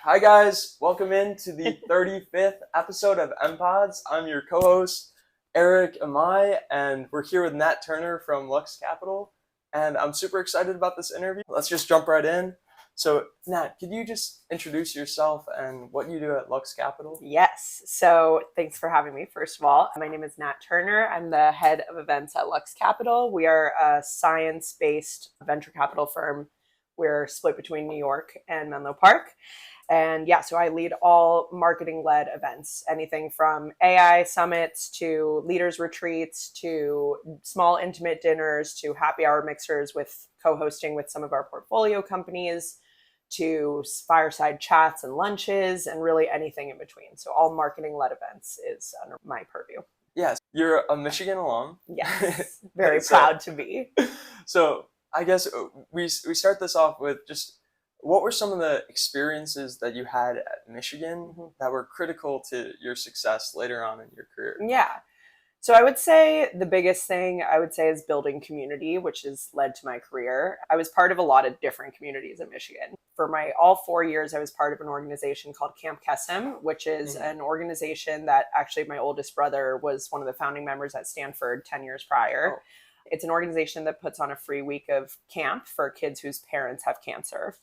Hi guys, welcome into the 35th episode of MPods. I'm your co-host, Eric Amai, and we're here with Nat Turner from Lux Capital, and I'm super excited about this interview. Let's just jump right in. So, Nat, could you just introduce yourself and what you do at Lux Capital? Yes. So thanks for having me, first of all. My name is Nat Turner. I'm the head of events at Lux Capital. We are a science-based venture capital firm. We're split between New York and Menlo Park. And yeah, so I lead all marketing-led events, anything from AI summits to leaders retreats to small intimate dinners to happy hour mixers with co-hosting with some of our portfolio companies to fireside chats and lunches and really anything in between. So all marketing-led events is under my purview. Yes, you're a Michigan alum. Yes, very proud to be. So I guess we start this off with just what were some of the experiences that you had at Michigan that were critical to your success later on in your career? Yeah. So I would say the biggest thing is building community, which has led to my career. I was part of a lot of different communities in Michigan. For my all 4 years, I was part of an organization called Camp Kesem, which is an organization that actually my oldest brother was one of the founding members at Stanford 10 years prior. Oh. It's an organization that puts on a free week of camp for kids whose parents have cancer.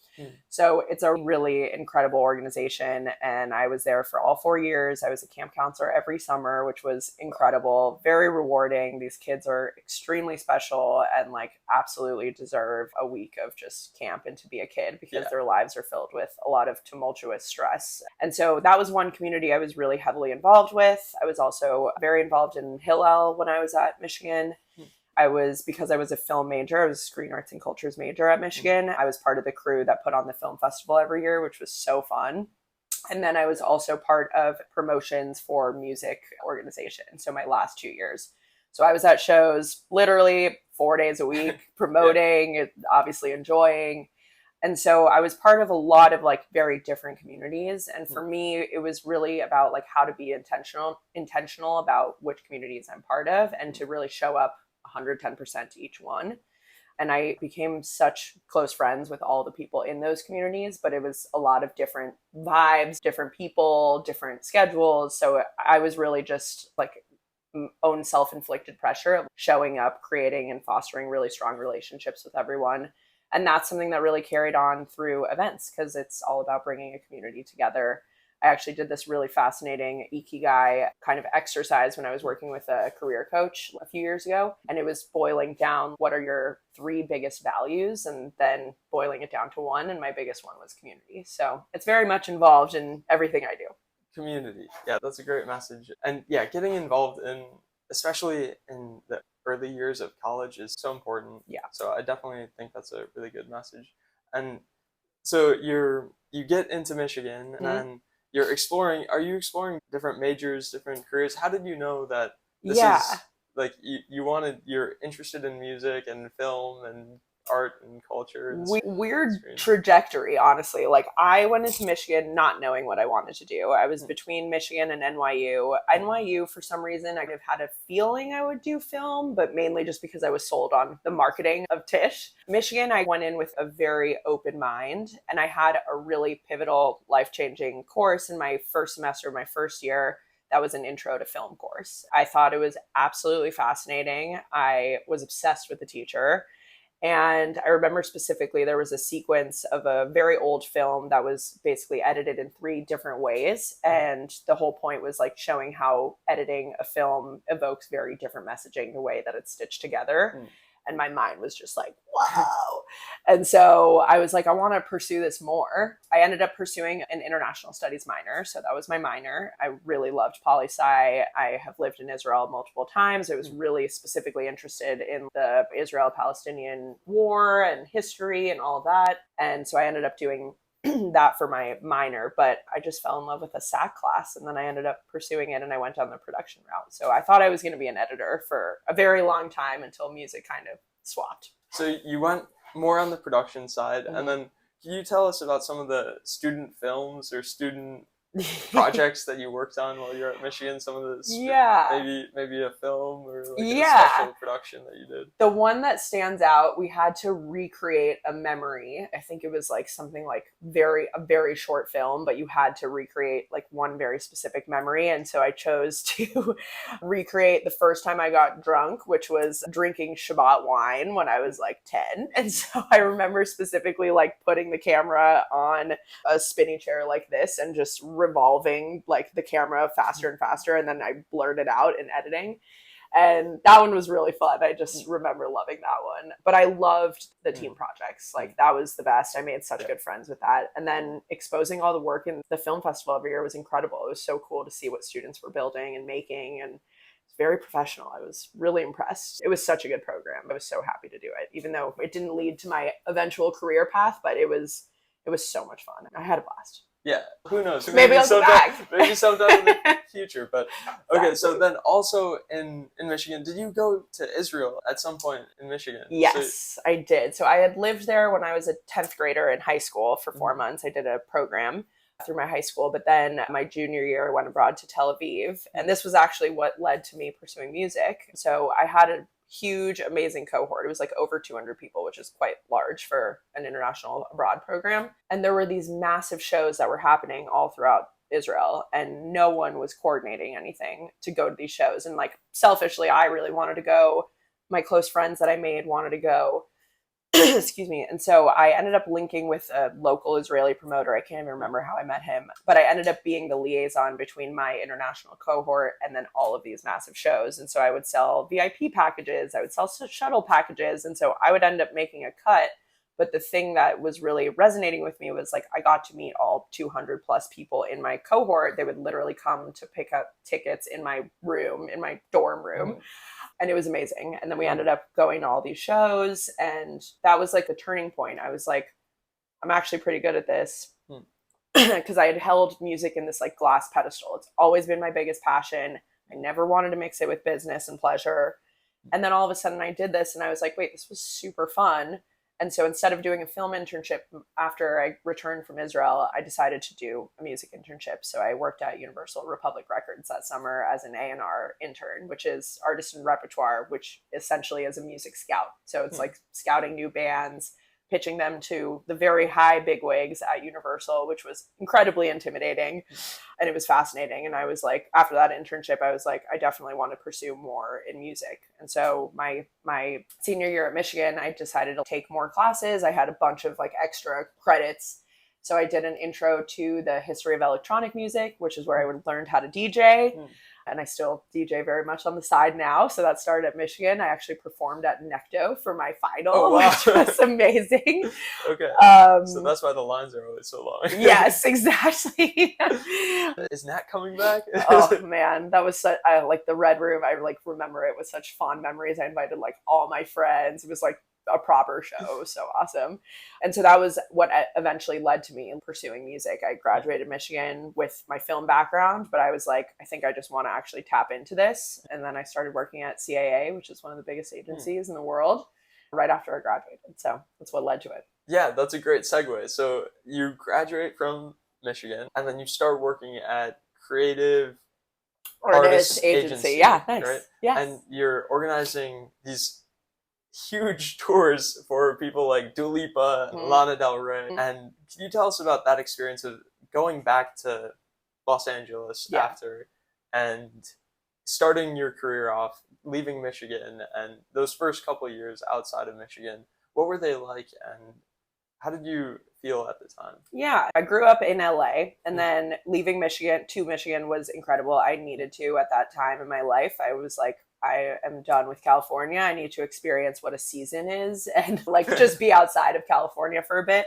So it's a really incredible organization. And I was there for all 4 years. I was a camp counselor every summer, which was incredible, very rewarding. These kids are extremely special and absolutely deserve a week of just camp and to be a kid because their lives are filled with a lot of tumultuous stress. And so that was one community I was really heavily involved with. I was also very involved in Hillel when I was at Michigan. Because I was a film major, I was a screen arts and cultures major at Michigan. I was part of the crew that put on the film festival every year, which was so fun. And then I was also part of promotions for music organization. So my last 2 years. So I was at shows literally 4 days a week, promoting, obviously enjoying. And so I was part of a lot of very different communities. And for me, it was really about how to be intentional about which communities I'm part of and to really show up 110% to each one. And I became such close friends with all the people in those communities, but it was a lot of different vibes, different people, different schedules. So I was really just own self-inflicted pressure of showing up, creating and fostering really strong relationships with everyone. And that's something that really carried on through events because it's all about bringing a community together. I actually did this really fascinating Ikigai kind of exercise when I was working with a career coach a few years ago. And it was boiling down what are your 3 biggest values and then boiling it down to one. And my biggest one was community. So it's very much involved in everything I do. Community. Yeah, that's a great message. And yeah, getting involved especially in the early years of college is so important. Yeah. So I definitely think that's a really good message. And so you get into Michigan and then are you exploring different majors, different careers? How did you know that this is you're interested in music and film and art and culture? And weird trajectory, honestly. I went into Michigan not knowing what I wanted to do. I was between Michigan and NYU. NYU, for some reason, I have had a feeling I would do film, but mainly just because I was sold on the marketing of Tisch. Michigan, I went in with a very open mind, and I had a really pivotal, life-changing course in my first semester, my first year. That was an intro to film course. I thought it was absolutely fascinating. I was obsessed with the teacher. And I remember specifically there was a sequence of a very old film that was basically edited in 3 different ways. And the whole point was showing how editing a film evokes very different messaging the way that it's stitched together. And my mind was just whoa. And so I was I want to pursue this more. I ended up pursuing an international studies minor. So that was my minor. I really loved poli-sci. I have lived in Israel multiple times. I was really specifically interested in the Israel-Palestinian war and history and all that. And so I ended up doing that for my minor, but I just fell in love with a SAC class and then I ended up pursuing it and I went down the production route. So I thought I was going to be an editor for a very long time until music kind of swapped. So you went more on the production side and then can you tell us about some of the student films or student projects that you worked on while you're at Michigan? Some of the maybe a film or like a special production that you did. The one that stands out, we had to recreate a memory. I think it was like something like a very short film, but you had to recreate like one very specific memory. And so I chose to recreate the first time I got drunk, which was drinking Shabbat wine when I was like 10. And so I remember specifically like putting the camera on a spinny chair like this and just revolving like the camera faster and faster, and then I blurred it out in editing, and that one was really fun. I just remember loving that one. But I loved the team projects. Like that was the best. I made such good friends with that. And then exposing all the work in the film festival every year was incredible. It was so cool to see what students were building and making, and it's very professional. I was really impressed. It was such a good program. I was so happy to do it, even though it didn't lead to my eventual career path, but it was so much fun. I had a blast. Yeah, who knows? Maybe I'll go back. Maybe sometime in the future. But okay, so then also in Michigan, did you go to Israel at some point in Michigan? Yes, I did. So I had lived there when I was a 10th grader in high school for 4 months. I did a program through my high school, but then my junior year I went abroad to Tel Aviv, and this was actually what led to me pursuing music. So I had a huge, amazing cohort. It was like over 200 people, which is quite large for an international abroad program. And there were these massive shows that were happening all throughout Israel, and no one was coordinating anything to go to these shows. And like selfishly, I really wanted to go. My close friends that I made wanted to go. Excuse me. And so I ended up linking with a local Israeli promoter. I can't even remember how I met him, but I ended up being the liaison between my international cohort and then all of these massive shows. And so I would sell VIP packages, I would sell shuttle packages. And so I would end up making a cut. But the thing that was really resonating with me was like, I got to meet all 200 plus people in my cohort. They would literally come to pick up tickets in my room, in my dorm room. And it was amazing. And then we ended up going to all these shows. And that was like the turning point. I was like, I'm actually pretty good at this. Because I had held music in this like glass pedestal. It's always been my biggest passion. I never wanted to mix it with business and pleasure. And then all of a sudden I did this and I was like, wait, this was super fun. And so instead of doing a film internship after I returned from Israel, I decided to do a music internship. So I worked at Universal Republic Records that summer as an A&R intern, which is artist and repertoire, which essentially is a music scout. So it's like scouting new bands, pitching them to the very high bigwigs at Universal, which was incredibly intimidating. And it was fascinating. And I was like, after that internship, I was like, I definitely want to pursue more in music. And so my senior year at Michigan, I decided to take more classes. I had a bunch of like extra credits. So I did an intro to the history of electronic music, which is where I learned how to DJ. And I still DJ very much on the side now. So that started at Michigan. I actually performed at Necto for my final, which was amazing. Okay. So that's why the lines are always so long. Yes, exactly. Is Nat coming back? Oh man, that was such, like the Red Room. I like remember it with such fond memories. I invited like all my friends. It was like a proper show. So awesome. And so that was what eventually led to me in pursuing music. I graduated Michigan with my film background, but I was like, I think I just want to actually tap into this. And then I started working at CAA, which is one of the biggest agencies in the world, right after I graduated. So that's what led to it. Yeah, that's a great segue. So you graduate from Michigan and then you start working at Creative Artist Agency. Yeah, nice. Right? Yes. And you're organizing these huge tours for people like Lipa and Lana Del Rey. And can you tell us about that experience of going back to Los Angeles after and starting your career off, leaving Michigan, and those first couple of years outside of Michigan? What were they like and how did you feel at the time? Yeah, I grew up in LA, and then leaving Michigan to Michigan was incredible. I needed to at that time in my life. I was like, I am done with California. I need to experience what a season is and like just be outside of California for a bit.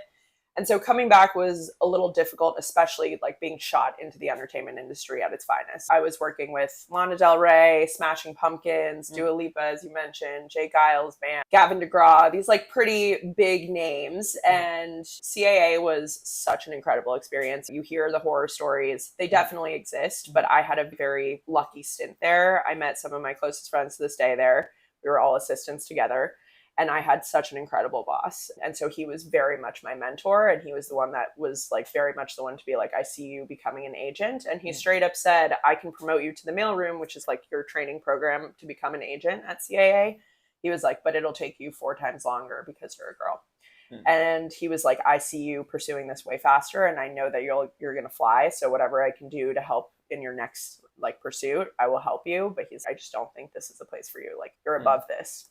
And so coming back was a little difficult, especially like being shot into the entertainment industry at its finest. I was working with Lana Del Rey, Smashing Pumpkins, Dua Lipa, as you mentioned, Jay Giles Band, Gavin DeGraw, these like pretty big names. And CAA was such an incredible experience. You hear the horror stories. They definitely exist, but I had a very lucky stint there. I met some of my closest friends to this day there. We were all assistants together. And I had such an incredible boss. And so he was very much my mentor. And he was the one that was like very much the one to be like, I see you becoming an agent. And he straight up said, I can promote you to the mailroom, which is like your training program to become an agent at CAA. He was like, but it'll take you 4 times longer because you're a girl. And he was like, I see you pursuing this way faster. And I know that you're going to fly. So whatever I can do to help in your next like pursuit, I will help you. But I just don't think this is a place for you. Like you're above this,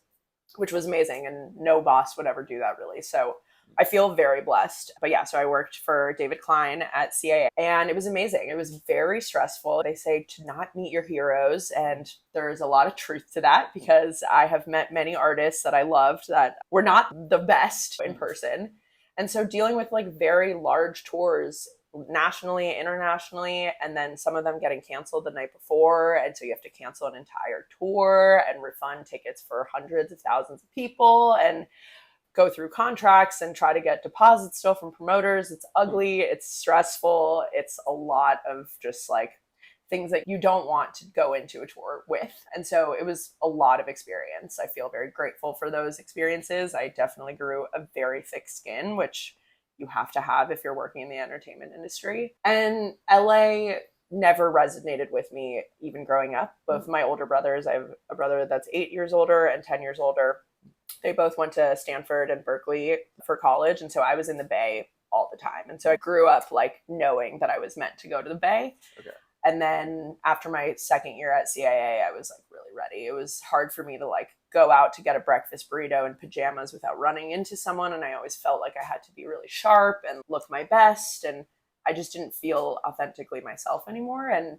which was amazing. And no boss would ever do that really. So I feel very blessed. But yeah, so I worked for David Klein at CAA and it was amazing. It was very stressful. They say to not meet your heroes. And there's a lot of truth to that because I have met many artists that I loved that were not the best in person. And so dealing with like very large tours nationally, internationally, and then some of them getting canceled the night before. And so you have to cancel an entire tour and refund tickets for hundreds of thousands of people and go through contracts and try to get deposits still from promoters. It's ugly. It's stressful. It's a lot of just like things that you don't want to go into a tour with. And so it was a lot of experience. I feel very grateful for those experiences. I definitely grew a very thick skin, which you have to have if you're working in the entertainment industry. And LA never resonated with me even growing up. Both my older brothers, I have a brother that's 8 years older and 10 years older. They both went to Stanford and Berkeley for college. And so I was in the Bay all the time. And so I grew up like knowing that I was meant to go to the Bay. Okay. And then after my second year at CAA, I was like really ready. It was hard for me to like go out to get a breakfast burrito in pajamas without running into someone. And I always felt like I had to be really sharp and look my best. And I just didn't feel authentically myself anymore. And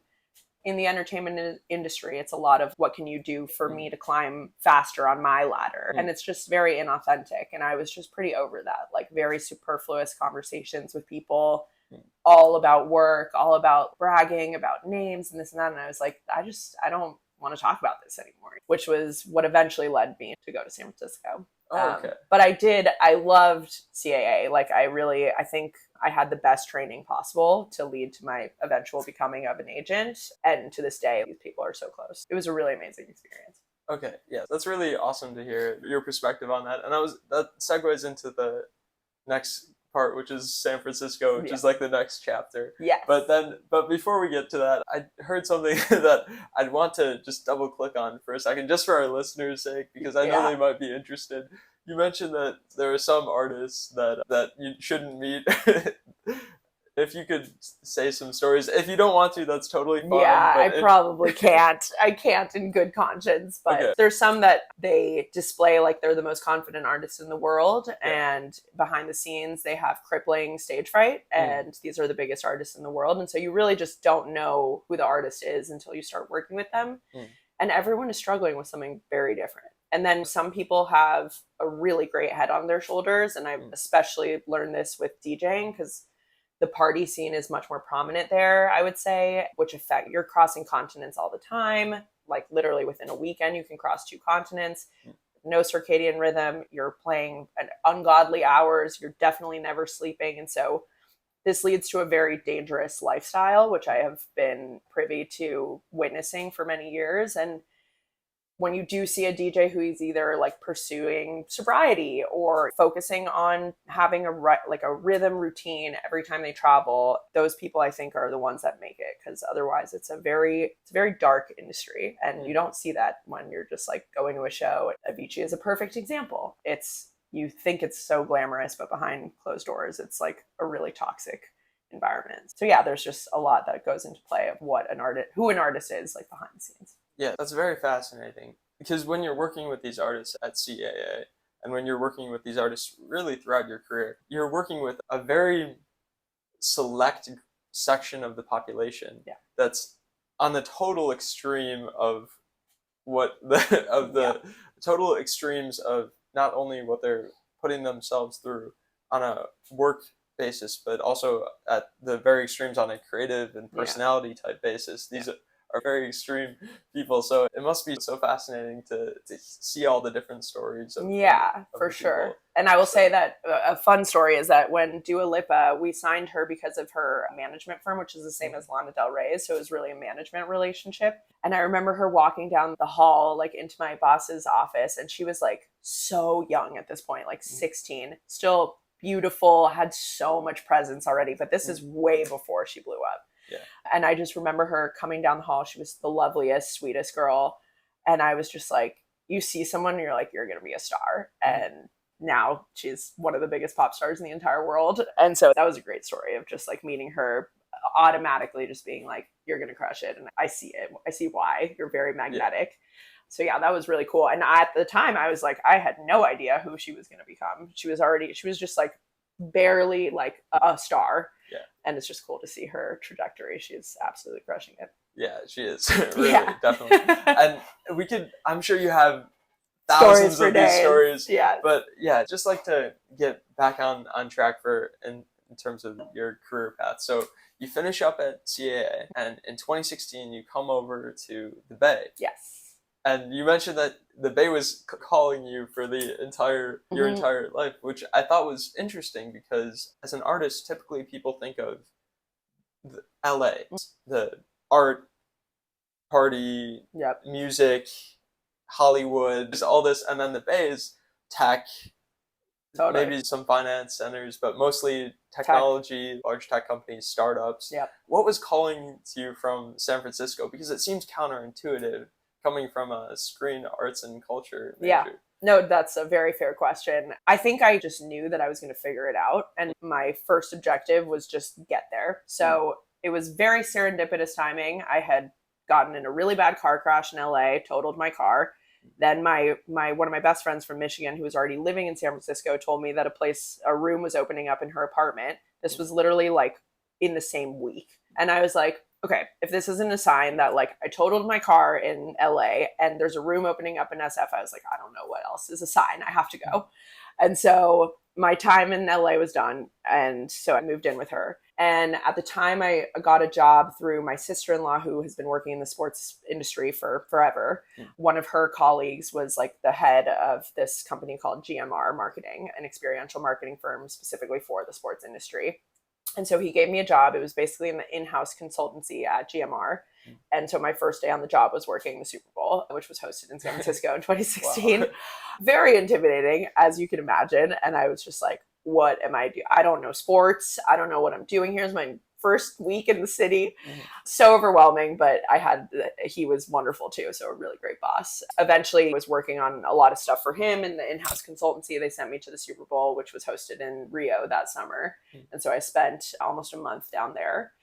in the entertainment industry, it's a lot of what can you do for me to climb faster on my ladder? And it's just very inauthentic. And I was just pretty over that, like very superfluous conversations with people, all about work, all about bragging, about names and this and that. And I was like, I don't want to talk about this anymore, which was what eventually led me to go to San Francisco. Okay. But I loved CAA. Like I think I had the best training possible to lead to my eventual becoming of an agent. And to this day, these people are so close. It was a really amazing experience. Okay. Yeah. That's really awesome to hear your perspective on that. And that segues into the next part, which is San Francisco, which is like the next chapter. Yes. But before we get to that, I heard something that I'd want to just double click on for a second, just for our listeners' sake, because I know they might be interested. You mentioned that there are some artists that you shouldn't meet. If you could say some stories, if you don't want to, that's totally fine. Yeah, I probably can't. I can't in good conscience, but there's some that they display like they're the most confident artists in the world. And behind the scenes, they have crippling stage fright. And these are the biggest artists in the world. And so you really just don't know who the artist is until you start working with them. And everyone is struggling with something very different. And then some people have a really great head on their shoulders. And I've especially learned this with DJing because the party scene is much more prominent there, I would say, which you're crossing continents all the time. Like literally within a weekend, you can cross 2 continents, no circadian rhythm. You're playing at ungodly hours. You're definitely never sleeping. And so this leads to a very dangerous lifestyle, which I have been privy to witnessing for many years. And when you do see a DJ who is either like pursuing sobriety or focusing on having a rhythm routine every time they travel, those people I think are the ones that make it, because otherwise it's a very dark industry. And you don't see that when you're just like going to a show. Avicii is a perfect example. You think it's so glamorous, but behind closed doors, it's like a really toxic environment. So yeah, there's just a lot that goes into play of who an artist is like behind the scenes. Yeah, that's very fascinating, because when you're working with these artists at CAA and when you're working with these artists really throughout your career, you're working with a very select section of the population that's on the total extreme of total extremes of not only what they're putting themselves through on a work basis, but also at the very extremes on a creative and personality type basis. These are very extreme people. So it must be so fascinating to see all the different stories of for the sure. people. And I will say that a fun story is that when Dua Lipa, we signed her because of her management firm, which is the same as Lana Del Rey's. So it was really a management relationship. And I remember her walking down the hall, like into my boss's office. And she was like so young at this point, like 16, still beautiful, had so much presence already. But this is way before she blew up. Yeah. And I just remember her coming down the hall. She was the loveliest, sweetest girl. And I was just like, you see someone and you're like, you're going to be a star. And now she's one of the biggest pop stars in the entire world. And so that was a great story of just like meeting her, automatically just being like, you're going to crush it. And I see it. I see why. You're very magnetic. So yeah, that was really cool. And at the time I was like, I had no idea who she was going to become. She was just like barely like a star. Yeah. And it's just cool to see her trajectory. She's absolutely crushing it. Yeah, she is. Really, definitely. And I'm sure you have thousands of these stories. Yeah. But yeah, just like to get back on track in terms of your career path. So you finish up at CAA, and in 2016 you come over to the Bay. Yes. And you mentioned that the Bay was calling you for your entire life, which I thought was interesting because as an artist, typically people think of LA, the art, party, music, Hollywood, just all this, and then the Bay is tech, maybe some finance centers, but mostly technology, large tech companies, startups. Yep. What was calling to you from San Francisco? Because it seems counterintuitive coming from a screen arts and culture major. Yeah. No, that's a very fair question. I think I just knew that I was going to figure it out. And my first objective was just get there. So it was very serendipitous timing. I had gotten in a really bad car crash in LA, totaled my car. Then my one of my best friends from Michigan, who was already living in San Francisco, told me that a room was opening up in her apartment. This was literally like in the same week. And I was like, okay, if this isn't a sign that like I totaled my car in LA and there's a room opening up in SF, I was like, I don't know what else is a sign. I have to go. And so my time in LA was done. And so I moved in with her. And at the time I got a job through my sister-in-law, who has been working in the sports industry for forever. One of her colleagues was like the head of this company called GMR Marketing, an experiential marketing firm specifically for the sports industry. And so he gave me a job. It was basically in the in-house consultancy at GMR. And so my first day on the job was working the Super Bowl, which was hosted in San Francisco in 2016. Wow. Very intimidating, as you can imagine. And I was just like, what am I doing? I don't know sports. I don't know what I'm doing here. It's my first week in the city. So overwhelming, but he was wonderful too. So a really great boss. Eventually I was working on a lot of stuff for him in the in-house consultancy. They sent me to the Super Bowl, which was hosted in Rio that summer. And so I spent almost a month down there,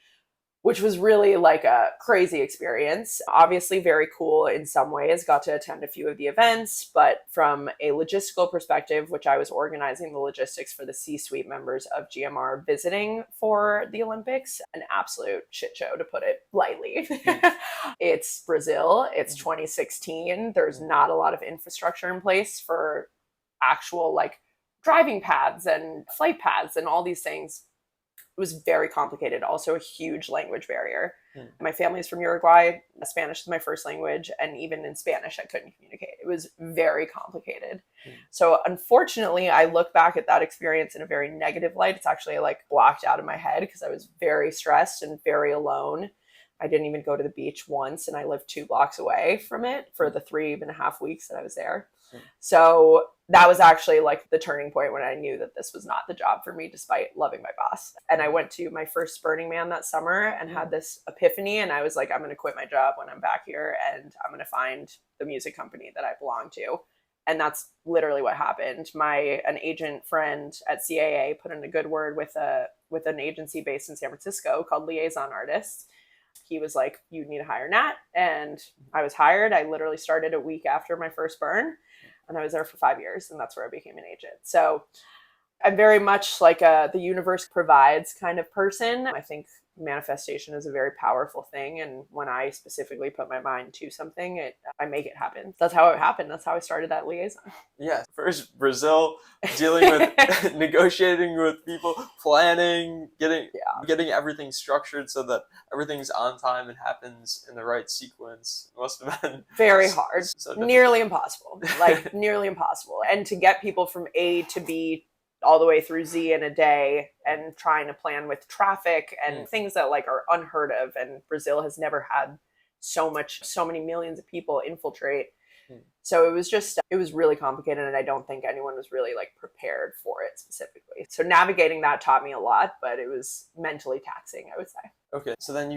which was really like a crazy experience. Obviously very cool in some ways, got to attend a few of the events, but from a logistical perspective, which I was organizing the logistics for the C-suite members of GMR visiting for the Olympics, an absolute shit show to put it lightly. It's Brazil, it's 2016. There's not a lot of infrastructure in place for actual like driving paths and flight paths and all these things. It was very complicated. Also a huge language barrier. My family is from Uruguay. Spanish is my first language. And even in Spanish, I couldn't communicate. It was very complicated. So unfortunately, I look back at that experience in a very negative light. It's actually like blocked out of my head because I was very stressed and very alone. I didn't even go to the beach once. And I lived 2 blocks away from it for the 3.5 weeks that I was there. So that was actually like the turning point when I knew that this was not the job for me, despite loving my boss. And I went to my first Burning Man that summer and had this epiphany. And I was like, I'm going to quit my job when I'm back here and I'm going to find the music company that I belong to. And that's literally what happened. An agent friend at CAA put in a good word with an agency based in San Francisco called Liaison Artists. He was like, you need to hire Nat. And I was hired. I literally started a week after my first burn. And I was there for 5 years, and that's where I became an agent. So I'm very much like the universe provides kind of person. I think manifestation is a very powerful thing. And when I specifically put my mind to something, I make it happen. That's how it happened. That's how I started that liaison. Yeah. First Brazil, dealing with negotiating with people, planning, getting everything structured so that everything's on time and happens in the right sequence. It must have been very hard. So nearly impossible. Like nearly impossible. And to get people from A to B all the way through Z in a day, and trying to plan with traffic and things that like are unheard of. And Brazil has never had so many millions of people infiltrate. So it was really complicated, and I don't think anyone was really like prepared for it specifically. So navigating that taught me a lot, but it was mentally taxing, I would say. Okay, so then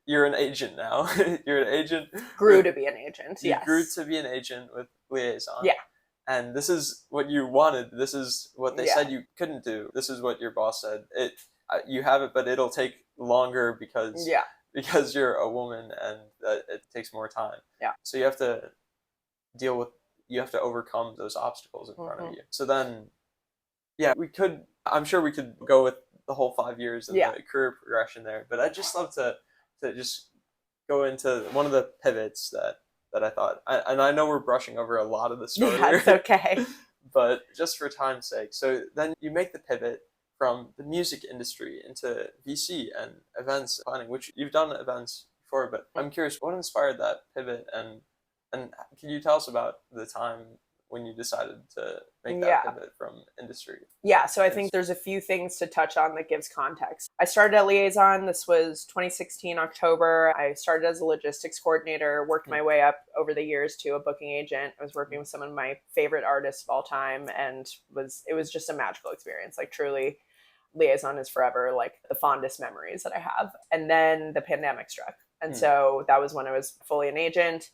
you're an agent now. You're an agent. Grew to be an agent, you yes. grew to be an agent with Liaison. Yeah. And this is what you wanted. This is what they said you couldn't do. This is what your boss said. You have it, but it'll take longer because you're a woman, and it takes more time. Yeah. So you have to overcome those obstacles in front of you. So then, I'm sure we could go with the whole 5 years and the career progression there. But I'd just love to just go into one of the pivots that I thought, and I know we're brushing over a lot of the story. That's okay. But just for time's sake. So then you make the pivot from the music industry into VC and events planning, which you've done events before, but I'm curious, what inspired that pivot, and can you tell us about the time when you decided to make that pivot from industry? Yeah, so I think there's a few things to touch on that gives context. I started at Liaison. This was 2016, October. I started as a logistics coordinator, worked my way up over the years to a booking agent. I was working with some of my favorite artists of all time, and it was just a magical experience. Like truly, Liaison is forever like the fondest memories that I have. And then the pandemic struck. And so that was when I was fully an agent.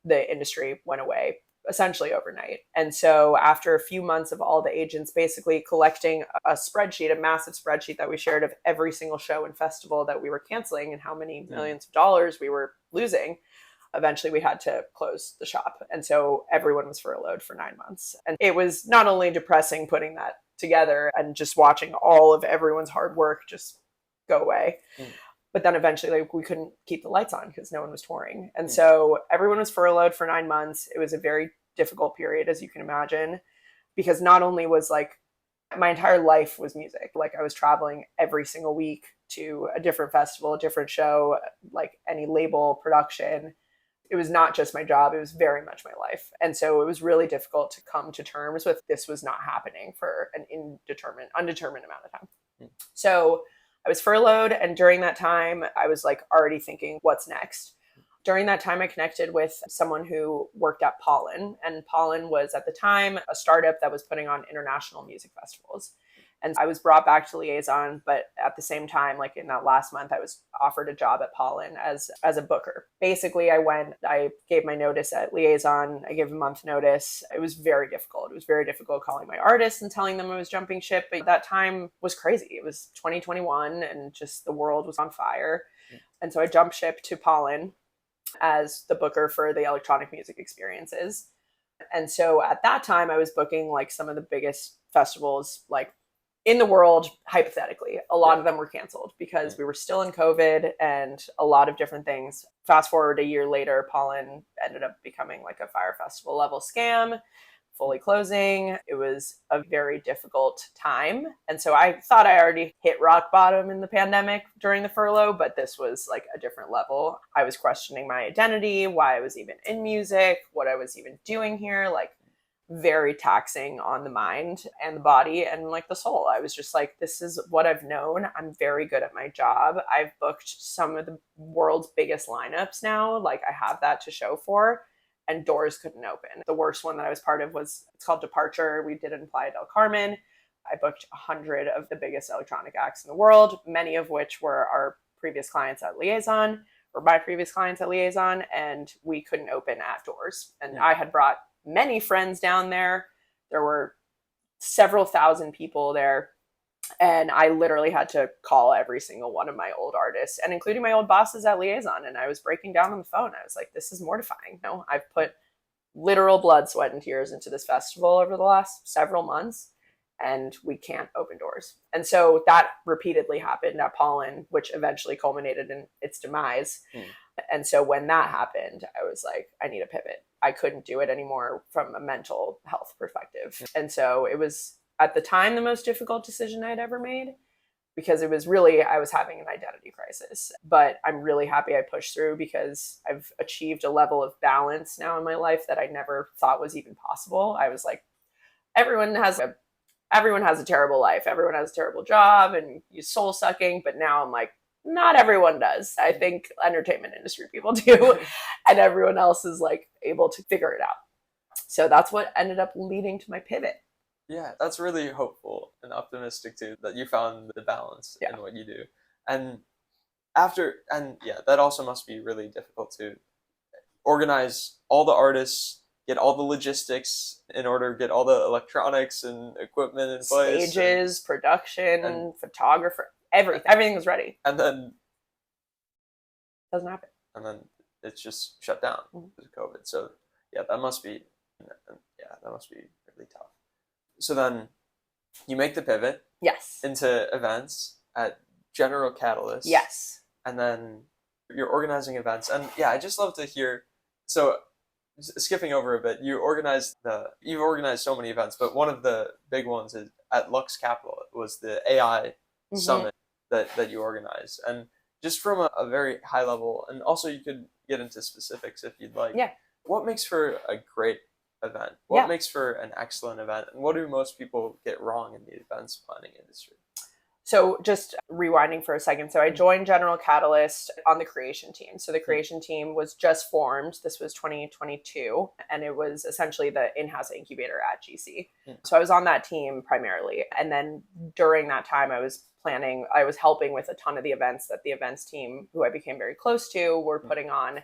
The industry went away essentially overnight. And so after a few months of all the agents basically collecting a massive spreadsheet that we shared of every single show and festival that we were canceling and how many millions of dollars we were losing, eventually we had to close the shop. And so everyone was furloughed for 9 months. And it was not only depressing putting that together and just watching all of everyone's hard work just go away. But then eventually we couldn't keep the lights on because no one was touring. And so everyone was furloughed for 9 months. It was a very difficult period, as you can imagine, because not only was like my entire life was music. Like I was traveling every single week to a different festival, a different show, like any label production. It was not just my job. It was very much my life. And so it was really difficult to come to terms with this was not happening for an undetermined amount of time. So I was furloughed, and during that time, I was like already thinking, what's next? During that time, I connected with someone who worked at Pollen, and Pollen was at the time a startup that was putting on international music festivals. And I was brought back to Liaison, but at the same time, like in that last month, I was offered a job at Pollen as a booker. Basically, I gave my notice at Liaison. I gave a month notice. It was very difficult. It was very difficult calling my artists and telling them I was jumping ship. But that time was crazy. It was 2021 and just the world was on fire. And so I jumped ship to Pollen as the booker for the electronic music experiences. And so at that time, I was booking like some of the biggest festivals, like in the world, hypothetically. A lot of them were canceled because we were still in COVID and a lot of different things. Fast forward a year later, Pollen ended up becoming like a Fire Festival level scam, fully closing. It was a very difficult time. And so I thought I already hit rock bottom in the pandemic during the furlough, but this was like a different level. I was questioning my identity, why I was even in music, what I was even doing here, like very taxing on the mind and the body and like the soul. I was just like, this is what I've known. I'm very good at my job. I've booked some of the world's biggest lineups now. Like I have that to show for, and doors couldn't open. The worst one that I was part of it's called Departure. We did it in Playa del Carmen. I booked 100 of the biggest electronic acts in the world, many of which were our previous clients at Liaison, or my previous clients at Liaison, and we couldn't open at doors. And I had brought many friends down there. There were several thousand people there. And I literally had to call every single one of my old artists, and including my old bosses at Liaison. And I was breaking down on the phone. I was like, this is mortifying. No, I've put literal blood, sweat, and tears into this festival over the last several months. and we can't open doors. And so that repeatedly happened at Pollen, which eventually culminated in its demise. And so when that happened, I was like, I need a pivot. I couldn't do it anymore from a mental health perspective. And so it was at the time the most difficult decision I'd ever made, because it was really, I was having an identity crisis. But I'm really happy I pushed through, because I've achieved a level of balance now in my life that I never thought was even possible. I was like, everyone has a terrible life. Everyone has a terrible job and you soul sucking. But now I'm like, not everyone does. I think entertainment industry people do. And everyone else is like able to figure it out. So that's what ended up leading to my pivot. Yeah, that's really hopeful and optimistic too, that you found the balance in what you do. And that also must be really difficult to organize all the artists, get all the logistics in order, get all the electronics and equipment in place. Stages, production, photographer, everything was ready. And then doesn't happen. And then it's just shut down because of COVID. So that must be really tough. So then you make the pivot into events at General Catalyst. Yes. And then you're organizing events. And I just love to hear, so skipping over a bit, you've organized so many events, but one of the big ones is at Lux Capital. It was the AI summit that you organized. And just from a very high level, and also you could get into specifics if you'd like. Yeah. What makes for a great event? What makes for an excellent event? And what do most people get wrong in the events planning industry? So just rewinding for a second. So I joined General Catalyst on the creation team. So the creation team was just formed. This was 2022. And it was essentially the in-house incubator at GC. So I was on that team primarily. And then during that time, I was helping with a ton of the events that the events team, who I became very close to, were putting on.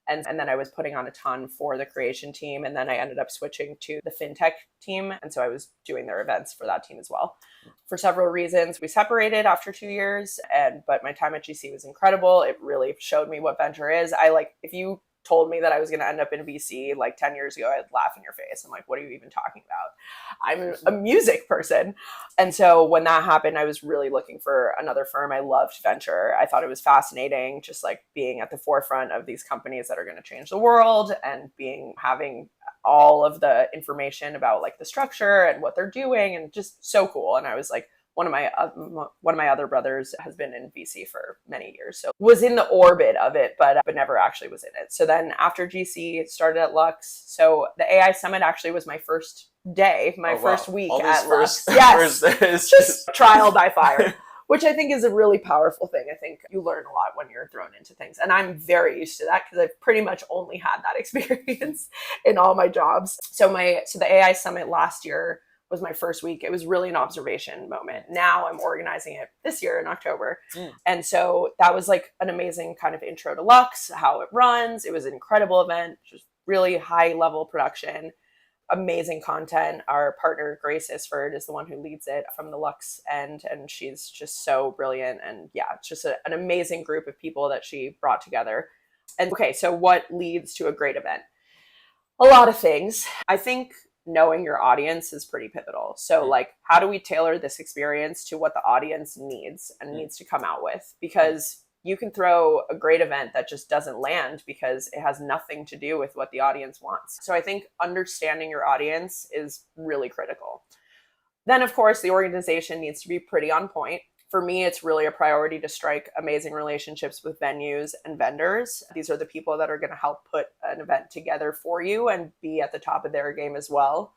And then I was putting on a ton for the creation team. And then I ended up switching to the fintech team. And so I was doing their events for that team as well. For several reasons, we separated after 2 years. But my time at GC was incredible. It really showed me what venture is. If you told me that I was going to end up in VC like 10 years ago, I'd laugh in your face. I'm like, what are you even talking about? I'm a music person. And so when that happened, I was really looking for another firm. I loved venture. I thought it was fascinating, just like being at the forefront of these companies that are going to change the world, and having all of the information about like the structure and what they're doing, and just so cool. And I was like, one of my other brothers has been in VC for many years, so was in the orbit of it, but never actually was in it. So then after GC, started at Lux. So the AI Summit actually was my first day, first week at Lux. Yes, first days. Just trial by fire, which I think is a really powerful thing. I think you learn a lot when you're thrown into things, and I'm very used to that because I've pretty much only had that experience in all my jobs. So the AI Summit last year was my first week. It was really an observation moment. Now I'm organizing it this year in October. And so that was like an amazing kind of intro to Lux, how it runs. It was an incredible event, just really high level production, amazing content. Our partner, Grace Isford, is the one who leads it from the Lux end. And she's just so brilliant. And it's just an amazing group of people that she brought together. And okay, so what leads to a great event? A lot of things. I think knowing your audience is pretty pivotal. So like, how do we tailor this experience to what the audience needs and needs to come out with? Because you can throw a great event that just doesn't land because it has nothing to do with what the audience wants. So I think understanding your audience is really critical. Then of course, the organization needs to be pretty on point. For me, it's really a priority to strike amazing relationships with venues and vendors. These are the people that are going to help put an event together for you and be at the top of their game as well.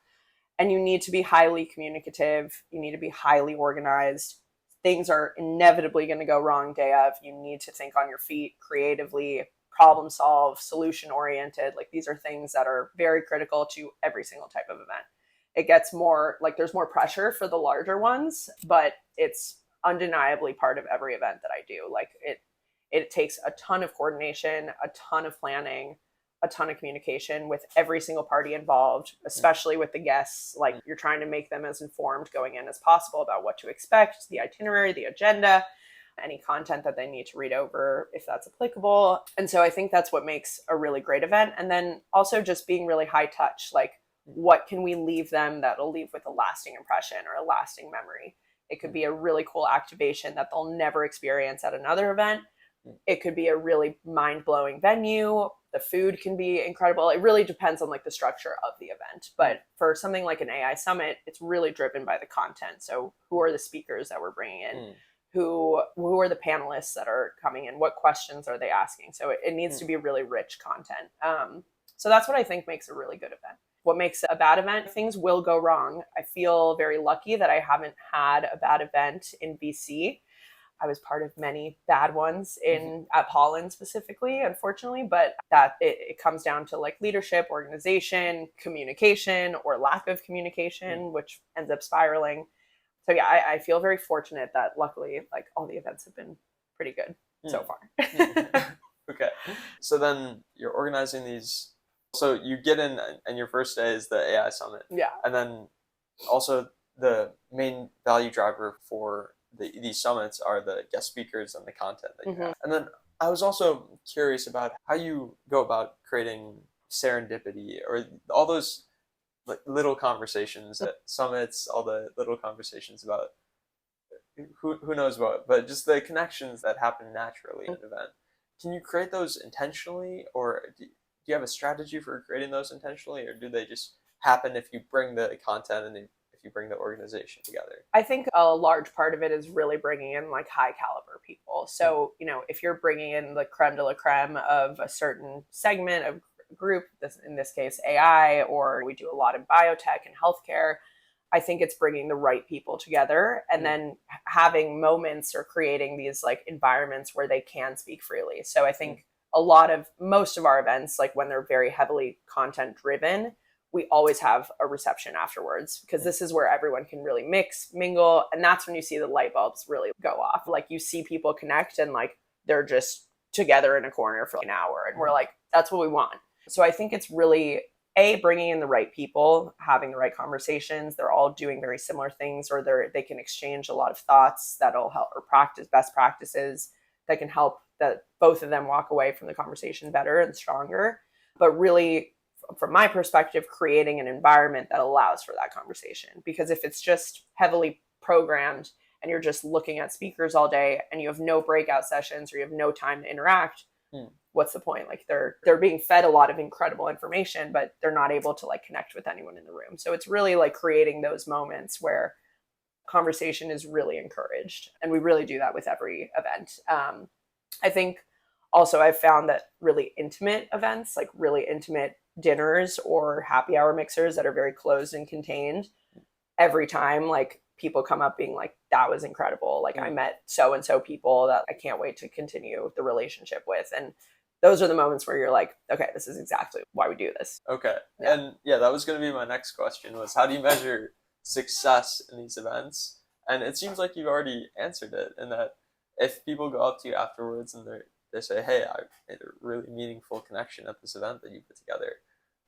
And you need to be highly communicative. You need to be highly organized. Things are inevitably going to go wrong day of. You need to think on your feet creatively, problem solve, solution oriented. Like, these are things that are very critical to every single type of event. It gets more like there's more pressure for the larger ones, but it's undeniably part of every event that I do. Like, it takes a ton of coordination, a ton of planning, a ton of communication with every single party involved, especially with the guests. Like, you're trying to make them as informed going in as possible about what to expect, the itinerary, the agenda, any content that they need to read over if that's applicable. And so I think that's what makes a really great event. And then also just being really high touch. Like, what can we leave them that'll leave with a lasting impression or a lasting memory? It could be a really cool activation that they'll never experience at another event. It could be a really mind-blowing venue. The food can be incredible. It really depends on like the structure of the event. But for something like an AI summit, it's really driven by the content. So who are the speakers that we're bringing in? Who are the panelists that are coming in? What questions are they asking? So it needs to be really rich content. So that's what I think makes a really good event. What makes a bad event? Things will go wrong. I feel very lucky that I haven't had a bad event in VC. I was part of many bad ones at Pollen specifically, unfortunately, but that it comes down to like leadership, organization, communication, or lack of communication, which ends up spiraling. So yeah, I feel very fortunate that luckily like all the events have been pretty good so far. Okay. So then you're organizing these. So you get in and your first day is the AI Summit. Yeah. And then also the main value driver for these summits are the guest speakers and the content that you have. And then I was also curious about how you go about creating serendipity or all those like little conversations at summits, all the little conversations about who knows what, but just the connections that happen naturally in an event. Can you create those intentionally, or do you have a strategy for creating those intentionally, or do they just happen if you bring the content and if you bring the organization together? I think a large part of it is really bringing in like high caliber people. So, you know, if you're bringing in the creme de la creme of a certain segment of group, in this case AI, or we do a lot in biotech and healthcare, I think it's bringing the right people together and then having moments or creating these like environments where they can speak freely. So I think most of our events, like when they're very heavily content driven, we always have a reception afterwards because this is where everyone can really mix, mingle. And that's when you see the light bulbs really go off. Like you see people connect and like they're just together in a corner for an hour. And we're like, that's what we want. So I think it's really bringing in the right people, having the right conversations. They're all doing very similar things, or they can exchange a lot of thoughts that'll help, or practice best practices that can help that both of them walk away from the conversation better and stronger. But really, from my perspective, creating an environment that allows for that conversation. Because if it's just heavily programmed and you're just looking at speakers all day and you have no breakout sessions or you have no time to interact, what's the point? Like they're being fed a lot of incredible information, but they're not able to like connect with anyone in the room. So it's really like creating those moments where conversation is really encouraged. And we really do that with every event. I think also I've found that really intimate events, like really intimate dinners or happy hour mixers that are very closed and contained, every time like people come up being like, that was incredible. Like I met so-and-so people that I can't wait to continue the relationship with. And those are the moments where you're like, okay, this is exactly why we do this. Okay. Yeah. And yeah, that was going to be my next question was how do you measure success in these events? And it seems like you've already answered it in that if people go up to you afterwards and they say, hey, I made a really meaningful connection at this event that you put together,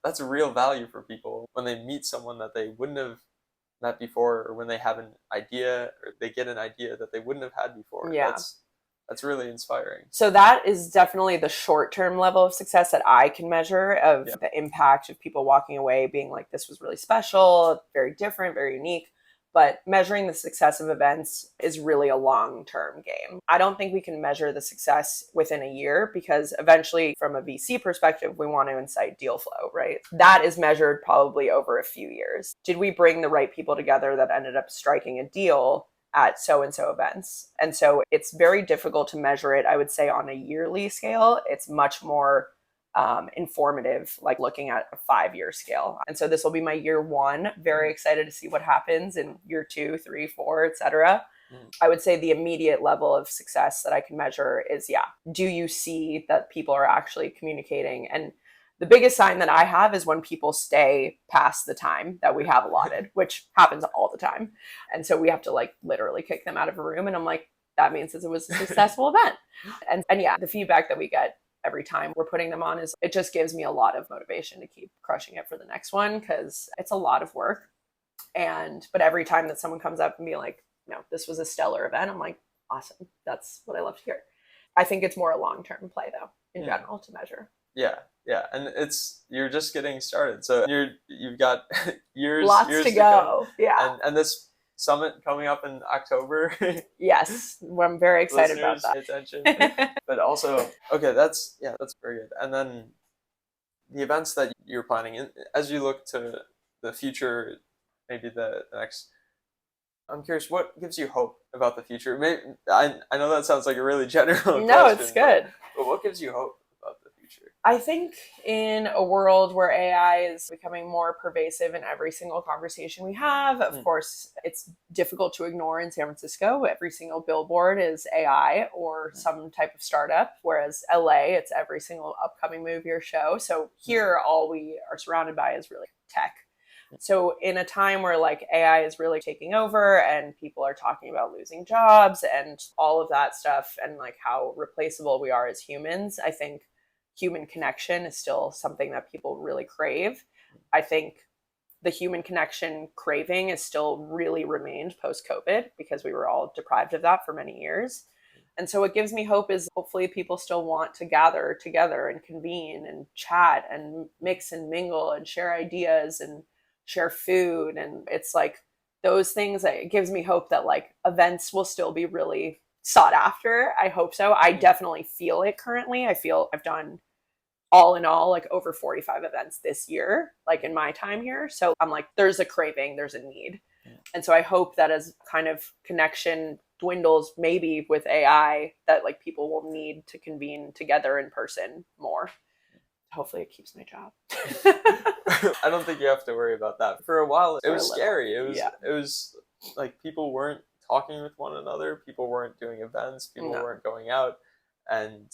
that's a real value for people when they meet someone that they wouldn't have met before, or when they have an idea or they get an idea that they wouldn't have had before. Yeah. That's really inspiring. So that is definitely the short-term level of success that I can measure of the impact of people walking away being like, this was really special, very different, very unique. But measuring the success of events is really a long-term game. I don't think we can measure the success within a year because eventually, from a VC perspective, we want to incite deal flow, right? That is measured probably over a few years. Did we bring the right people together that ended up striking a deal at so-and-so events? And so it's very difficult to measure it, I would say, on a yearly scale. It's much more informative, like looking at a 5-year scale. And so this will be my year 1. Very excited to see what happens in year 2, 3, 4, etc. I would say the immediate level of success that I can measure is, do you see that people are actually communicating? And the biggest sign that I have is when people stay past the time that we have allotted, which happens all the time. And so we have to like literally kick them out of a room. And I'm like, that means that it was a successful event. And yeah, the feedback that we get every time we're putting them on it just gives me a lot of motivation to keep crushing it for the next one, because it's a lot of work. But every time that someone comes up and be like, no, this was a stellar event, I'm like, awesome. That's what I love to hear. I think it's more a long-term play though, in general, to measure. Yeah. Yeah, and you're just getting started. So you've got years Lots to go. Yeah. And this summit coming up in October. Yes, well, I'm very excited about Listeners, pay attention. But also, okay, that's very good. And then the events that you're planning, as you look to the future, maybe the next. I'm curious, what gives you hope about the future? Maybe, I know that sounds like a really general question. No, it's good. But what gives you hope about the future? I think in a world where AI is becoming more pervasive in every single conversation we have, of course, it's difficult to ignore in San Francisco. Every single billboard is AI or some type of startup, whereas LA, it's every single upcoming movie or show. So here, all we are surrounded by is really tech. So in a time where like AI is really taking over and people are talking about losing jobs and all of that stuff and like how replaceable we are as humans, I think human connection is still something that people really crave. I think the human connection craving is still really remained post-COVID because we were all deprived of that for many years. And so what gives me hope is hopefully people still want to gather together and convene and chat and mix and mingle and share ideas and share food. And it's like those things, it gives me hope that like events will still be really sought after. I hope so. I definitely feel it currently. I feel I've done all in all like over 45 events this year, like in my time here. So I'm like, there's a craving, there's a need. And so I hope that as kind of connection dwindles, maybe with AI, that like people will need to convene together in person more. Hopefully it keeps my job. I don't think you have to worry about that. For a while, it was scary. It was like people weren't talking with one another. People weren't doing events. People weren't going out. And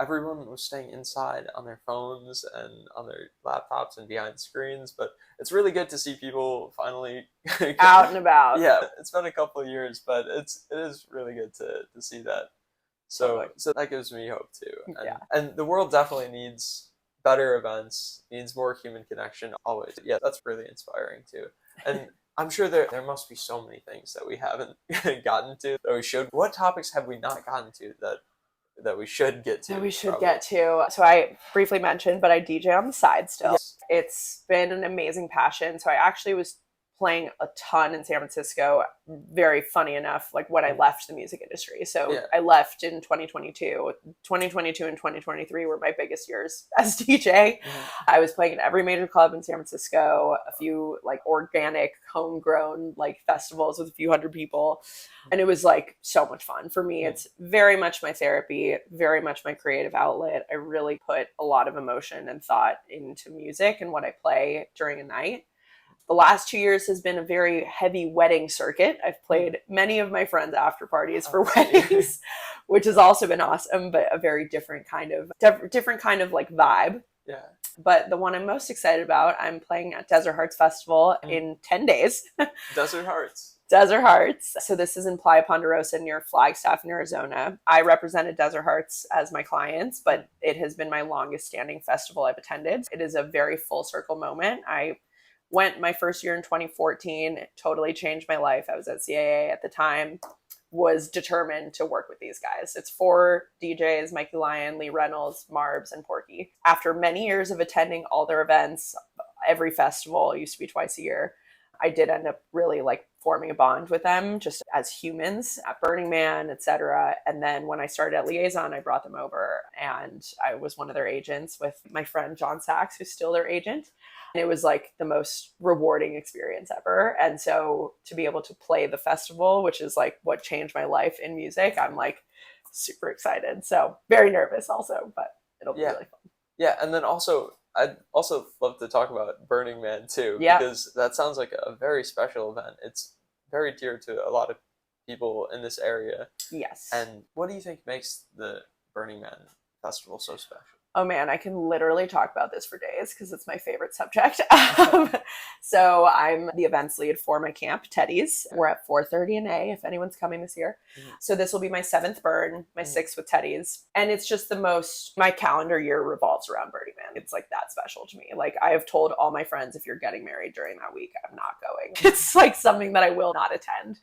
everyone was staying inside on their phones and on their laptops and behind screens. But it's really good to see people finally out and about. Yeah, it's been a couple of years, but it is really good to see that. So that gives me hope too. And the world definitely needs better events, needs more human connection always. Yeah, that's really inspiring too. And I'm sure there must be so many things that we haven't gotten to that we should. What topics have we not gotten to that we should get to? That we should get to. So I briefly mentioned, but I DJ on the side still. Yes. It's been an amazing passion. So I actually was playing a ton in San Francisco, very funny enough, like when I left the music industry. So I left in 2022. 2022 and 2023 were my biggest years as DJ. I was playing at every major club in San Francisco, a few like organic, homegrown like festivals with a few hundred people. And it was like so much fun. For me, it's very much my therapy, very much my creative outlet. I really put a lot of emotion and thought into music and what I play during a night. The last 2 years has been a very heavy wedding circuit. I've played many of my friends' after parties for weddings, which has also been awesome, but a very different kind of like vibe. Yeah. But the one I'm most excited about, I'm playing at Desert Hearts Festival in 10 days. Desert Hearts. Desert Hearts. So this is in Playa Ponderosa near Flagstaff in Arizona. I represented Desert Hearts as my clients, but it has been my longest standing festival I've attended. It is a very full circle moment. I went my first year in 2014. It totally changed my life. I was at CAA at the time, was determined to work with these guys. It's 4 DJs, Mikey Lyon, Lee Reynolds, Marbs, and Porky. After many years of attending all their events, every festival, it used to be twice a year, I did end up really like forming a bond with them just as humans at Burning Man, etc. And then when I started at Liaison, I brought them over and I was one of their agents with my friend John Sachs, who's still their agent. And it was like the most rewarding experience ever. And so to be able to play the festival, which is like what changed my life in music, I'm like super excited. So very nervous also, but it'll be really fun. Yeah. And then also, I'd also love to talk about Burning Man too, because that sounds like a very special event. It's very dear to a lot of people in this area. Yes. And what do you think makes the Burning Man festival so special? Oh man, I can literally talk about this for days because it's my favorite subject. So I'm the events lead for my camp, Teddy's. We're at 4:30 in A if anyone's coming this year. So this will be my 7th burn, my 6th with Teddy's. And it's just my calendar year revolves around Burning Man. It's like that special to me. Like I have told all my friends, if you're getting married during that week, I'm not going. It's like something that I will not attend.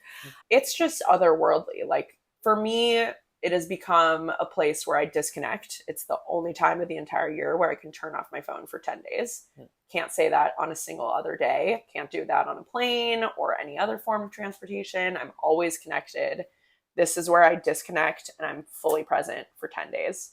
It's just otherworldly. Like for me, it has become a place where I disconnect. It's the only time of the entire year where I can turn off my phone for 10 days. Can't say that on a single other day. Can't do that on a plane or any other form of transportation. I'm always connected. This is where I disconnect and I'm fully present for 10 days.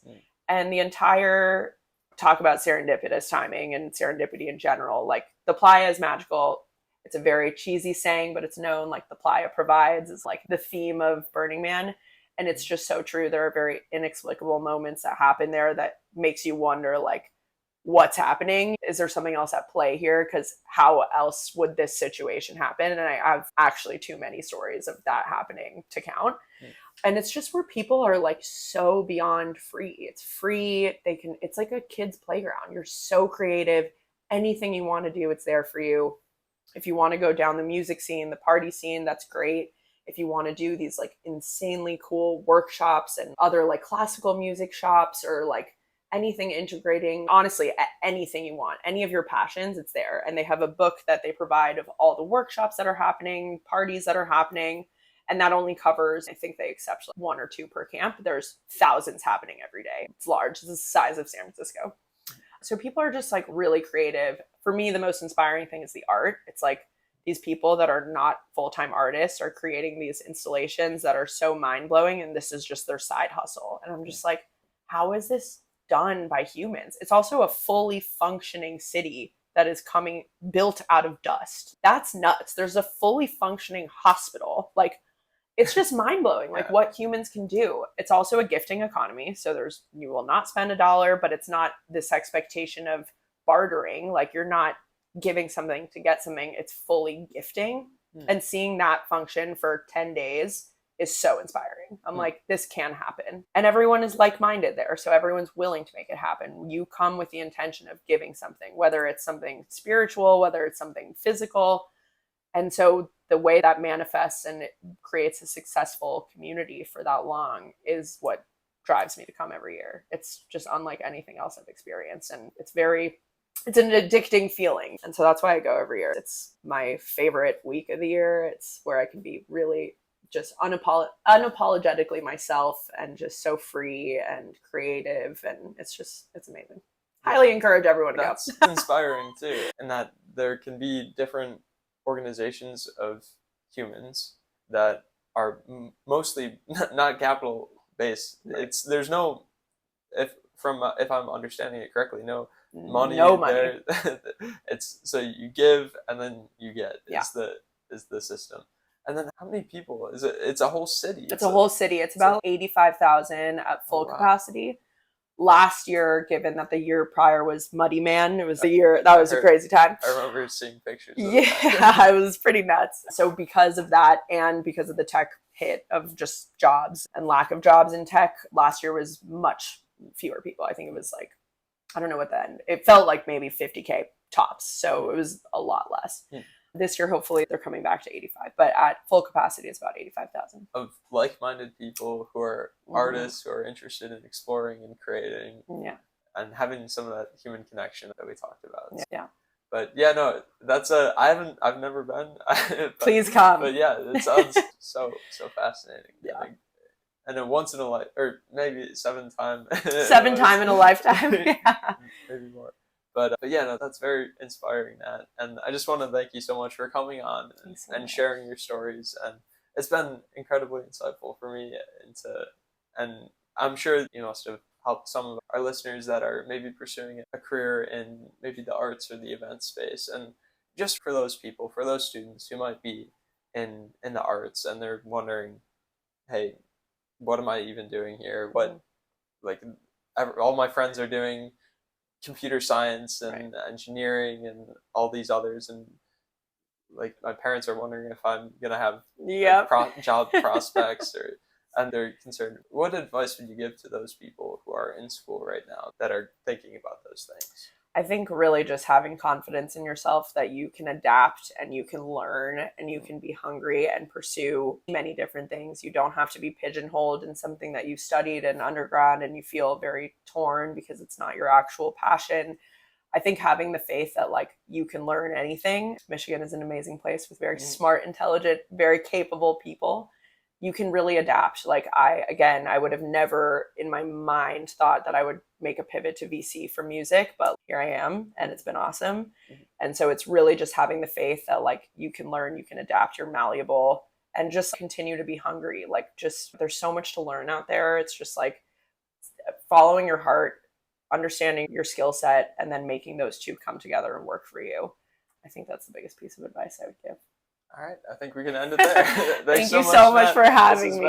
And the entire talk about serendipitous timing and serendipity in general, like the playa is magical. It's a very cheesy saying, but it's known, like the playa provides is like the theme of Burning Man. And it's just so true. There are very inexplicable moments that happen there that makes you wonder, like, what's happening? Is there something else at play here? Because how else would this situation happen? And I have actually too many stories of that happening to count. And it's just where people are like so beyond free. It's free. It's like a kid's playground. You're so creative. Anything you want to do, it's there for you. If you want to go down the music scene, the party scene, that's great. If you want to do these like insanely cool workshops and other like classical music shops or like anything integrating, honestly, anything you want, any of your passions, it's there. And they have a book that they provide of all the workshops that are happening, parties that are happening. And that only covers, I think they accept like 1 or 2 per camp. There's thousands happening every day. It's large. It's the size of San Francisco. So people are just like really creative. For me, the most inspiring thing is the art. It's like these people that are not full-time artists are creating these installations that are so mind-blowing. And this is just their side hustle. And I'm just like, how is this done by humans? It's also a fully functioning city that is built out of dust. That's nuts. There's a fully functioning hospital. Like, it's just mind-blowing, like what humans can do. It's also a gifting economy. So you will not spend $1, but it's not this expectation of bartering. Like, you're not giving something to get something. It's fully gifting. And seeing that function for 10 days is so inspiring. I'm like, this can happen. And everyone is like-minded there. So everyone's willing to make it happen. You come with the intention of giving something, whether it's something spiritual, whether it's something physical. And so the way that manifests and it creates a successful community for that long is what drives me to come every year. It's just unlike anything else I've experienced. And it's an addicting feeling. And so that's why I go every year. It's my favorite week of the year. It's where I can be really just unapologetically myself and just so free and creative. And it's amazing. Highly encourage everyone to go. That's inspiring too. And that there can be different organizations of humans that are mostly not capital based. Right. There's no, if I'm understanding it correctly, no money. It's so you give and then you get is the system. And then how many people is it? It's a whole city. It's a whole city. It's about 85,000 at full capacity. Last year, given that the year prior was Muddy Man, it was the year that was a crazy time. I remember seeing pictures. Yeah, it was pretty nuts. So because of that and because of the tech hit of just jobs and lack of jobs in tech, last year was much fewer people. I think it was like, I don't know what then. It felt like maybe 50K tops. So it was a lot less. This year, hopefully, they're coming back to 85. But at full capacity, it's about 85,000. Of like-minded people who are artists, who are interested in exploring and creating. Yeah. And having some of that human connection that we talked about. Yeah. But yeah, no, I've never been. Please come. But yeah, it sounds so fascinating. Yeah. And then once in a life, or maybe 7 times. 7 times in a lifetime. Yeah. Maybe more. But yeah, no, that's very inspiring, Nat. And I just want to thank you so much for coming on and sharing your stories. And it's been incredibly insightful for me. And I'm sure you must have helped some of our listeners that are maybe pursuing a career in maybe the arts or the event space. And just for those people, for those students who might be in the arts and they're wondering, hey, what am I even doing here? All my friends are doing computer science and engineering and all these others, and like my parents are wondering if I'm gonna have job prospects and they're concerned. What advice would you give to those people who are in school right now that are thinking about those things? I think really just having confidence in yourself that you can adapt and you can learn and you can be hungry and pursue many different things. You don't have to be pigeonholed in something that you studied in undergrad and you feel very torn because it's not your actual passion. I think having the faith that like you can learn anything. Michigan is an amazing place with very smart, intelligent, very capable people. you can really adapt. Like I would have never in my mind thought that I would make a pivot to VC for music, but here I am, and it's been awesome. And so it's really just having the faith that like you can learn, you can adapt, you're malleable, and just continue to be hungry. Like just there's so much to learn out there. It's just like following your heart, understanding your skill set, and then making those two come together and work for you. I think that's the biggest piece of advice I would give. All right, I think we can end it there. Thank you so much for having me.